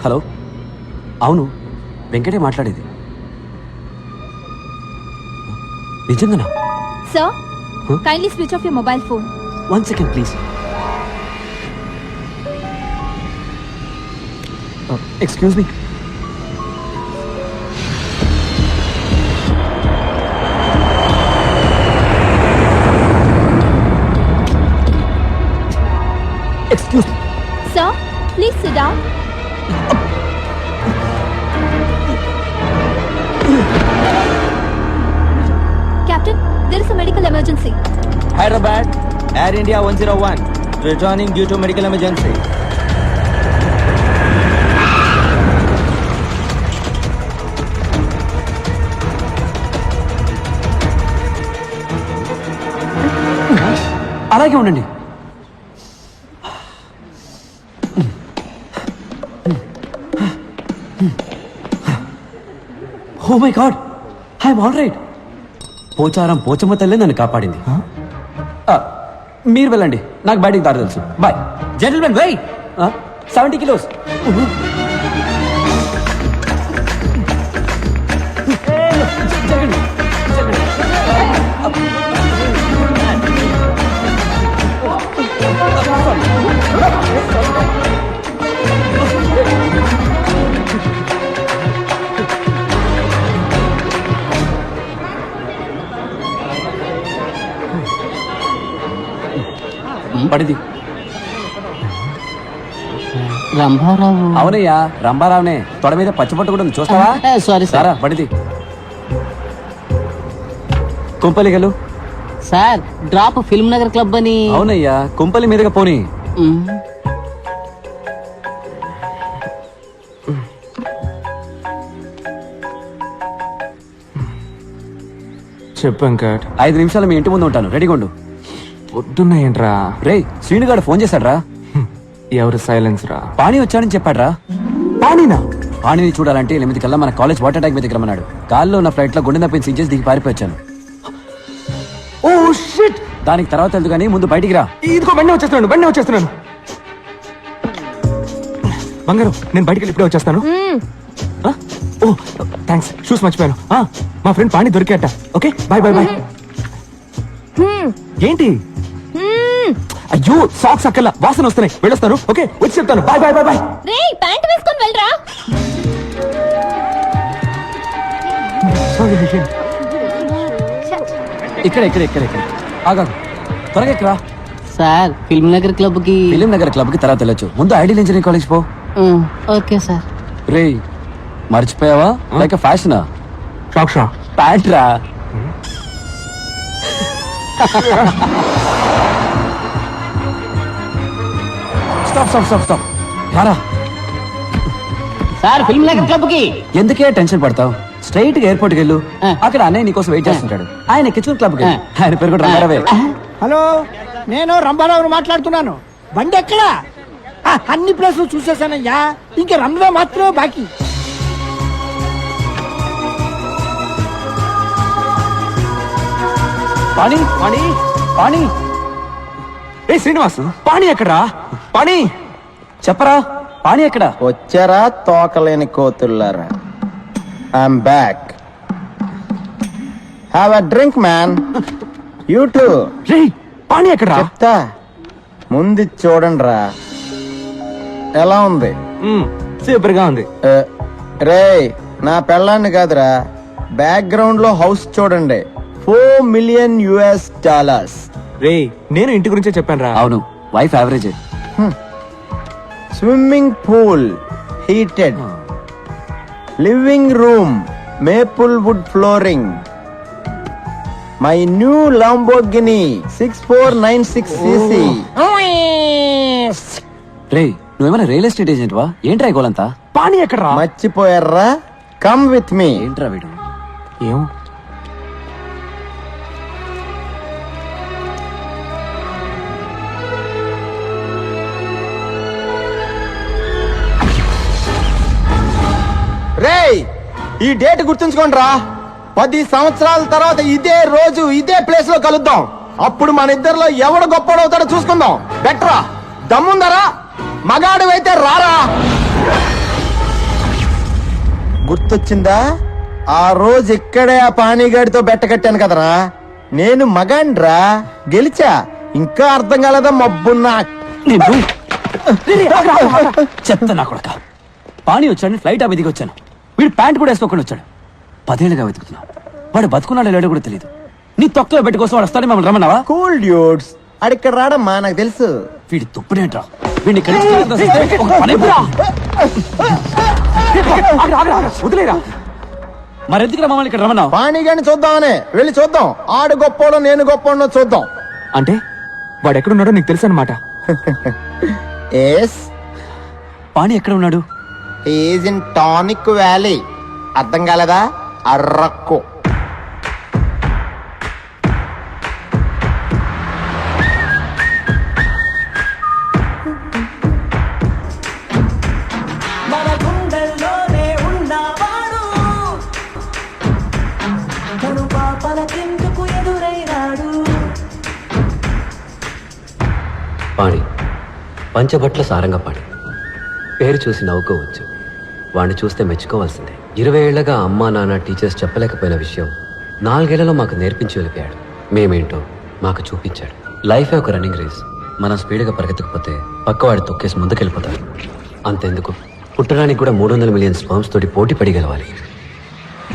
Hello, అవును వెంకటే మాట్లాడేది. నిజంగానా? Sir, kindly switch off your mobile phone. 1 second please. Excuse me. Excuse me. Sir, please sit down. Captain, there is a medical emergency. Hyderabad, Air India 101, returning due to medical emergency. అలాగే ఉండండి. Oh my god, I'm all right. Pocharam Pochamma తల్లి నన్ను కాపాడింది. మీరు వెళ్ళండి, నాకు బయటికి దారి తెలుసు. Bye gentlemen. వెయిట్. 70 కిలోస్. పడిది. రంభారావు. అవునయ్యా, రంభారావునే. తొడ మీద పచ్చిపట్టు కూడా ఉంది, చూస్తావా? సారీ సారా పడిది. కుంపలిగలు. సార్, డ్రాప్ ఫిల్మ్ నగర్ క్లబ్ అని. అవునయ్యా, కుంపలి మీదుగా పోనీ. చెప్పు వెంకట్. 5 నిమిషాలు మీ ఇంటి ముందు ఉంటాను, రెడీగా ఉండు. పొద్దున్నాయంట్రా. రే, శ్రీనుగాడు ఫోన్ చేశాడ్రా. ఎవరు సైలెన్స్ రా? పాణి వచ్చాడని చెప్పాడ్రా. పానీనా? పాణిని చూడాలంటే 8 కల్లా మన కాలేజ్ వాటర్ ట్యాంక్ మీద రమ్మన్నాడు. గాల్లో ఉన్న ఫ్లైట్ లో గుండె నొప్పిని సీజెస్ దిగి పారిపోయాను. Oh shit. దానికి తర్వాత వెళ్తూ కానీ ముందు బయటికి రా. ఇదిగో బండి వచ్చేస్తున్నాను. బంగారు, నేను బయటికి ఇప్పుడే వచ్చేస్తాను. ఓ థ్యాంక్స్, షూస్ మర్చిపోయాను. మా ఫ్రెండ్ పాణి దొరికేట. Okay, bye. ఏంటి? అయ్యో, సాక్స్ అక్కల వాసన వస్తున్నాయి, వెళ్ళొస్తాను. ఓకే, వచ్చి చెప్తాను. బాయ్. రేయ్, ప్యాంట్ వేసుకొని వెళ్ళరా. ఇక్కడ ఆగా, త్వరగా ఎక్కరా. సార్, ఫిల్మ్ నగర్ క్లబ్ కి. ఫిలిం నగర్ క్లబ్ కి తర్వాత వెళ్ళొచ్చు. ముందు ఐడియల్ ఇంజనీరింగ్ కాలేజ్ పో. Okay sir. రే, మర్చిపోయావా? లైక్ ఫ్యాషనా? సాక్షా ప్యాంట్ రా. స్టాప్. రారా. సార్, ఫిల్మ్ నగర్ క్లబ్ కి. ఎందుకే టెన్షన్ పడతావు? స్ట్రైట్ గా ఎయిర్పోర్ట్ కి వెళ్ళు. అక్కడ అన్నయ్య నీకోసం వెయిట్ చేస్తుంటాడు. ఆయన కిచెన్ క్లబ్ కి. ఆయన పేరు కూడా రంగారావే. హలో, నేను రంభారావు మాట్లాడుతున్నాను. బండి ఎక్కడా? అన్ని ప్లేసులు చూసేసానయ్యా, ఇంకా రన్వే మాత్రమే బాకీ. పాణి. ఏ శ్రీనివాస్, పాణి ఎక్కడా? పాణి చెప్పరా, పాణి ఎక్కడ? వచ్చారా తోకలేని కోతుల్లారా? I'm back. Have a drink man. You too. రే, పాణి ఎక్కడా? చెప్తా, ముందు చూడండి రా. ఎలా ఉంది? సూపర్ గా ఉంది. రే, నా పెళ్ళాన్ని కాదురా, బ్యాక్గ్రౌండ్ లో హౌస్ చూడండి. $4 million. రే, నేను ఇంటి గురించే చెప్పాను రా. అవును, wife average. Swimming pool heated, living room maple wood flooring, my new Lamborghini 6496cc. రే, నువ్వేమైనా రియల్ ఎస్టేట్ ఏజెంట్ వా? ఏంట్రా ఈ గోలంతా? పాణి ఎక్కడా? మర్చిపోయారా? Come with me. ఏంట్రా వీడు? ఏం రేయ్, ఈ డేట్ గుర్తుంచుకోండి రా. 10 సంవత్సరాల తర్వాత ఇదే రోజు ఇదే ప్లేస్ లో కలుద్దాం. అప్పుడు మన ఇద్దరిలో ఎవడు గొప్పడవుతాడో చూసుకుందాం. బెటరా? దమ్ముందరా? మగాడు అయితే రారా. గుర్తొచ్చిందా? ఆ రోజు ఇక్కడే ఆ పానీగాడితో బెట్ట కట్టాను కదరా. నేను మగాండ్రా, గెలిచా. ఇంకా అర్థం కాలేదా మబ్బున్నా? చెప్తా నా కొడక. పాణి వచ్చాడని ఫ్లైట్ ఆమె దిగి వచ్చాను. వీడు ప్యాంట్ కూడా వేసుకోకుండా వచ్చాడు. 10 ఏళ్ళుగా వెతుకుతున్నా. వాడు బతుకున్నాడో లేడో కూడా తెలియదు. నీ తొక్కలో బెట్టు కోసం వాడు వస్తాడని మమ్మల్ని రమ్మన్నావా? కూల్ డ్యూడ్స్, అడిక్కడ రాడమ్మా, నాకు తెలుసు. వీడి తుప్పునేంట్రా. వీడిని ఇక్కడి నుంచి ఒక పని అయిపోరా. వదిలేరా. మరెందుకురా మమ్మల్ని ఇక్కడ రమ్మన్నావు? పానీగాడిని చూద్దామనే వెళ్ళి చూద్దాం. ఆడు గొప్పోడో నేను గొప్పోడో చూద్దాం. అంటే వాడు ఎక్కడున్నాడో నీకు తెలుసు అనమాట. ఎస్, పాణి ఎక్కడ ఉన్నాడు? Is in tonic valley. అర్థం కాలేదా? అర్రక్కు. మన గుండెల్లోనే ఉన్నవాడు తను పాపలకెందుకు ఎదురైనాడు. పాణి పంచబట్ల సారంగపాణి. పేరు చూసి నవ్వుకోవచ్చు, వాడిని చూస్తే మెచ్చుకోవాల్సిందే. 20 ఏళ్లగా అమ్మా నాన్న టీచర్స్ చెప్పలేకపోయిన విషయం 4 ఏళ్లలో మాకు నేర్పించి వెళ్ళిపోయాడు. మేమేంటో మాకు చూపించాడు. లైఫే ఒక రన్నింగ్ రేస్. మనం స్పీడ్గా పరిగెత్తకపోతే పక్కవాడి తొక్కేసి ముందుకెళ్ళిపోతాడు. అంతెందుకు, పుట్టడానికి కూడా 300 మిలియన్ స్పర్మ్స్ తోటి పోటీ పడి గెలవాలి.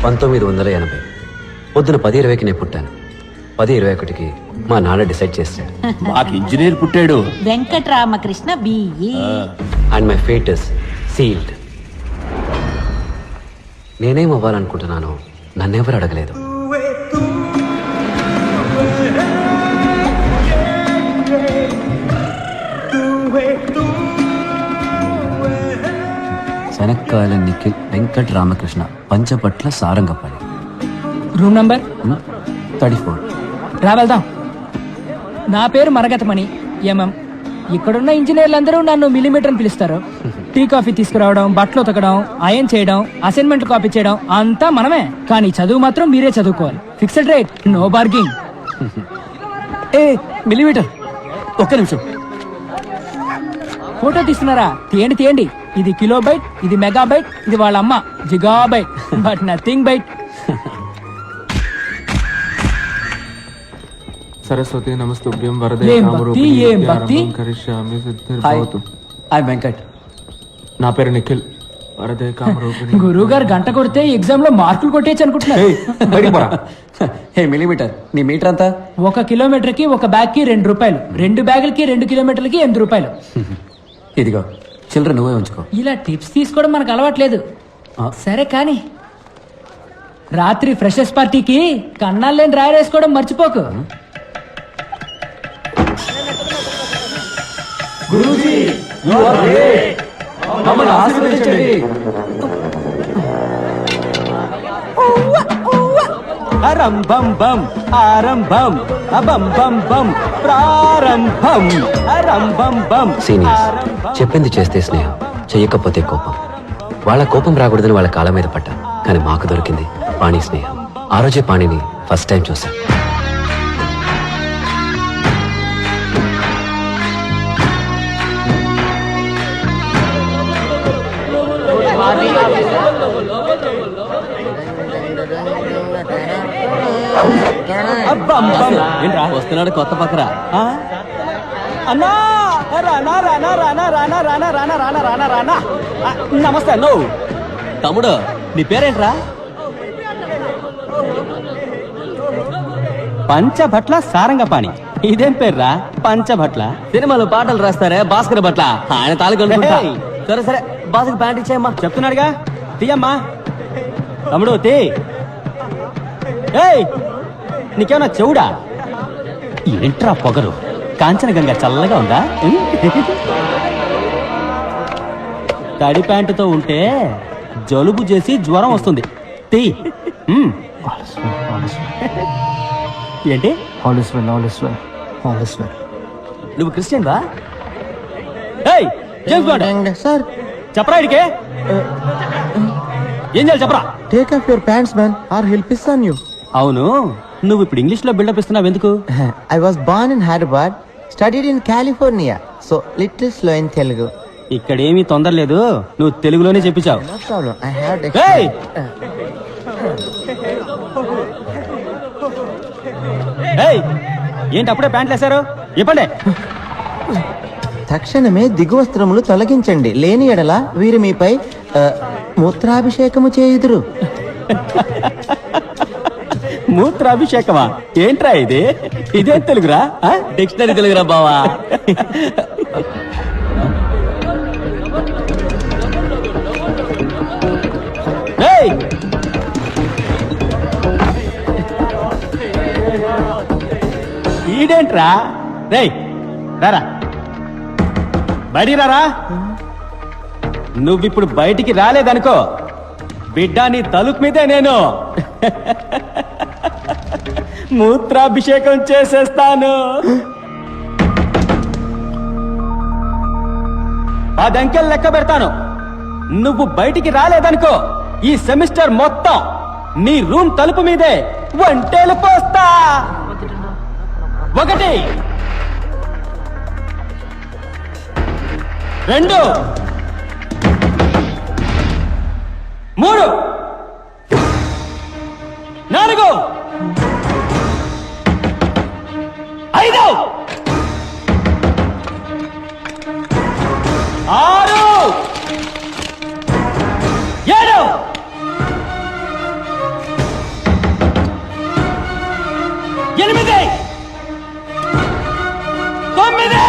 1980 పొద్దున 10:20కి నేను పుట్టాను. 10:21కి మా నాన్న డిసైడ్ చేశాడు. మాకు ఇంజనీర్ పుట్టాడు. Venkataramakrishna B E. And my fate is sealed. నేనేం అవ్వాలనుకుంటున్నానో నన్నెవరు అడగలేదు. శనక్కాయల నిఖిల్ వెంకట రామకృష్ణ పంచపట్ల సారంగపాణి. Room number 34. రా వెళ్దాం. నా పేరు మరగతమణి ఎంఎం. ఇక్కడున్న ఇంజనీర్లందరూ నన్ను మిల్లీమీటర్ అని పిలుస్తారు. టీ కాఫీ తీసుకురావడం, బట్టలు ఉతకడం, అయన్ చేయడం, అసైన్మెంట్ కాపీ చేయడం అంతా మనమే. కానీ చదువు మాత్రం మీరే చదువుకోవాలి. Fixed rate, no bargaining. A millimetre, ఒక్క నిమిషం. ఫోటో తీస్తున్నారా? తీయండి తీయండి. ఇది కిలోబైట్, ఇది మెగాబైట్, ఇది వాళ్ళ అమ్మ gigabyte, but nothing byte. Saraswati నమస్తుభ్యం వరదే ఏం భక్తి, ఏం భక్తి. కరిష్యామి హాయ్, సిద్ధిర్భవతు. హాయ్ వెంకట్. నా పేరు నిఖిల్. వరదే కామరూపిణి. గురువు గారు గంట కొడితే ఎగ్జామ్ లో మార్కులు కొట్టేయచ్చు అనుకుంటున్నారు. ఏయ్, బయటికి పోరా. హే మిల్లీమీటర్, నీ మీటర్ అంతా? 1 కిలోమీటర్ కి 1 బ్యాగ్ కి 2 రూపాయలు, 2 బ్యాగులకి 2 కిలోమీటర్లకి 8 రూపాయలు. ఇదిగో చిల్లర నువ్వే ఉంచుకో. ఇలా టిప్స్ తీసుకోవడం మనకు అలవాట్లేదు. సరే కానీ రాత్రి ఫ్రెషర్స్ పార్టీకి కన్నాలేని డ్రైవర్ వేసుకోవడం మర్చిపోకు. మమ్మల్ని ఆశీర్వదించండి. అరంభం బం ఆరంభం అబం బం బం ప్రారంభం అరంభం బం. సీనియర్స్ చెప్పింది చేస్తే స్నేహం, చెయ్యకపోతే కోపం. వాళ్ళ కోపం రాకూడదని వాళ్ళ కాళ్ళ మీద పడ్డా. కానీ మాకు దొరికింది పాణి స్నేహం. ఆ రోజే పాణిని ఫస్ట్ టైం చూశాను. ఏంట్రా వస్తున్నాడు కొత్త పక్కరా. అన్నా రానా రానా రానా రానా రానా రానా రానా రానా రానా. నమస్తే అన్నో. తమ్ముడు నీ పేరేంట్రా? పంచభట్ల సారంగపాణి. ఇదేం పేర్రా పంచభట్ల? సినిమాలో పాటలు రాస్తారే భాస్కర్ భట్ల, ఆయన తాలూకా. సరే సరే, బాస్కి ప్యాంట్ ఇచ్చేయమ్మా. చెప్తున్నాడుగా, తీయమ్మా. తమ్ముడు తీ. ఏయ్ నీకేమన్నా చెవుడా? ఏంట్రా పొగరు? కాంచనగంగా చల్లగా ఉందా? తడి ప్యాంటుతో ఉంటే జలుబు చేసి జ్వరం వస్తుంది. తీ. ఏంటి? నువ్వు క్రిస్టియన్ వా? ఏయ్ జేమ్స్ బాండ్ సార్, చెప్పరా ఇడికే. ఏం చేయాలి చెప్పరా? Take off your pants man, or hell piss on you. అవును, నువ్వు ఇప్పుడు ఇంగ్లీష్ లో బిల్డప్ ఇస్తున్నావు ఎందుకు? I was born in Hyderabad, studied in California, so little slow in Telugu. ఇక్కడేమీ తొందర లేదు, నువ్వు తెలుగులోనే చెప్పించావు. ఏయ్! ఏయ్! ఏంటి అప్పుడే ప్యాంట్లు వేశారు? ఇవ్వండి. తక్షణమే దిగువస్త్రములు తొలగించండి, లేని ఎడల వీరు మీపై మూత్రాభిషేకము చేయుదురు. మూత్రాభిషేకమా? ఏంట్రా ఇది? ఇదేం తెలుగురా? డిక్షనరీ తెలుగురా బావా. ఏయ్! ఈడేంట్రా? రేయ్ రారా, బయటికి రారా. నువ్విప్పుడు బయటికి రాలేదనుకో, బిడ్డ నీ తలుపు మీదే నేను మూత్రాభిషేకం చేసేస్తాను. 10 అంకెలు లెక్క పెడతాను. నువ్వు బయటికి రాలేదనుకో, ఈ సెమిస్టర్ మొత్తం నీ రూమ్ తలుపు మీదే వంటేలు పోస్తా. 1 2 3 4 5 6 7 8 9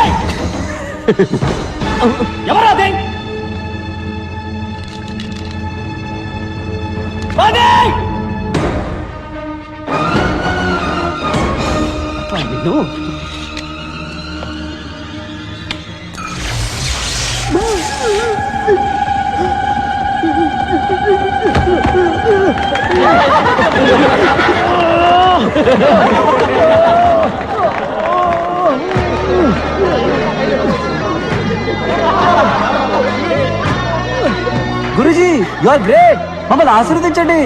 ఎవరాది? 10 గురుజీ, యు ఆర్ గ్రేట్. మమ్మల్ని ఆశీర్వదించండి.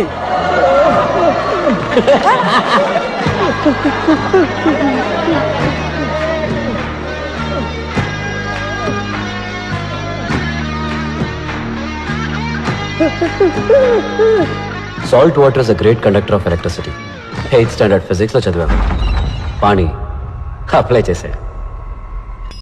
Salt water is a great conductor of electricity. 8th standard physics లో చదివాం. పాణి అప్లై చేశాడు.